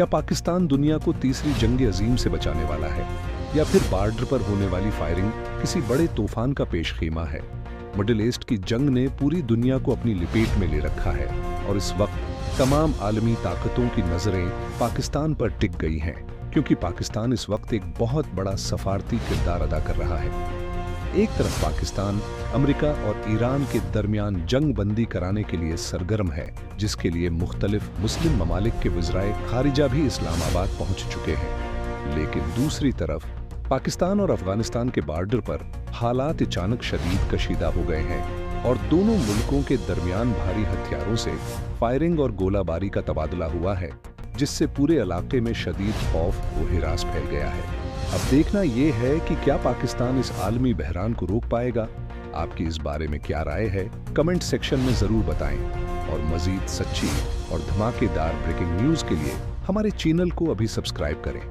क्या पाकिस्तान दुनिया को तीसरी जंग अजीम से बचाने वाला है, या फिर बॉर्डर पर होने वाली फायरिंग किसी बड़े तूफान का पेशखीमा है? मिडिल ईस्ट की जंग ने पूरी दुनिया को अपनी लपेट में ले रखा है और इस वक्त तमाम आलमी ताकतों की नजरें पाकिस्तान पर टिक गई हैं, क्योंकि पाकिस्तान इस वक्त एक बहुत बड़ा सफारती किरदार अदा कर रहा है। एक तरफ पाकिस्तान अमेरिका और ईरान के दरमियान जंग बंदी कराने के लिए सरगर्म है, जिसके लिए मुख्तलिफ मुस्लिम ममालिक के वज़राए खारिजा भी इस्लामाबाद पहुंच चुके हैं। लेकिन दूसरी तरफ पाकिस्तान और अफगानिस्तान के बॉर्डर पर हालात अचानक शदीद कशीदा हो गए हैं और दोनों मुल्कों के दरमियान भारी हथियारों से फायरिंग और गोलाबारी का तबादला हुआ है, जिससे पूरे इलाके में शदीद खौफ और हिरास फैल गया है। अब देखना यह है कि क्या पाकिस्तान इस आलमी बहरान को रोक पाएगा। आपकी इस बारे में क्या राय है, कमेंट सेक्शन में जरूर बताएं और मजीद सच्ची और धमाकेदार ब्रेकिंग न्यूज के लिए हमारे चैनल को अभी सब्सक्राइब करें।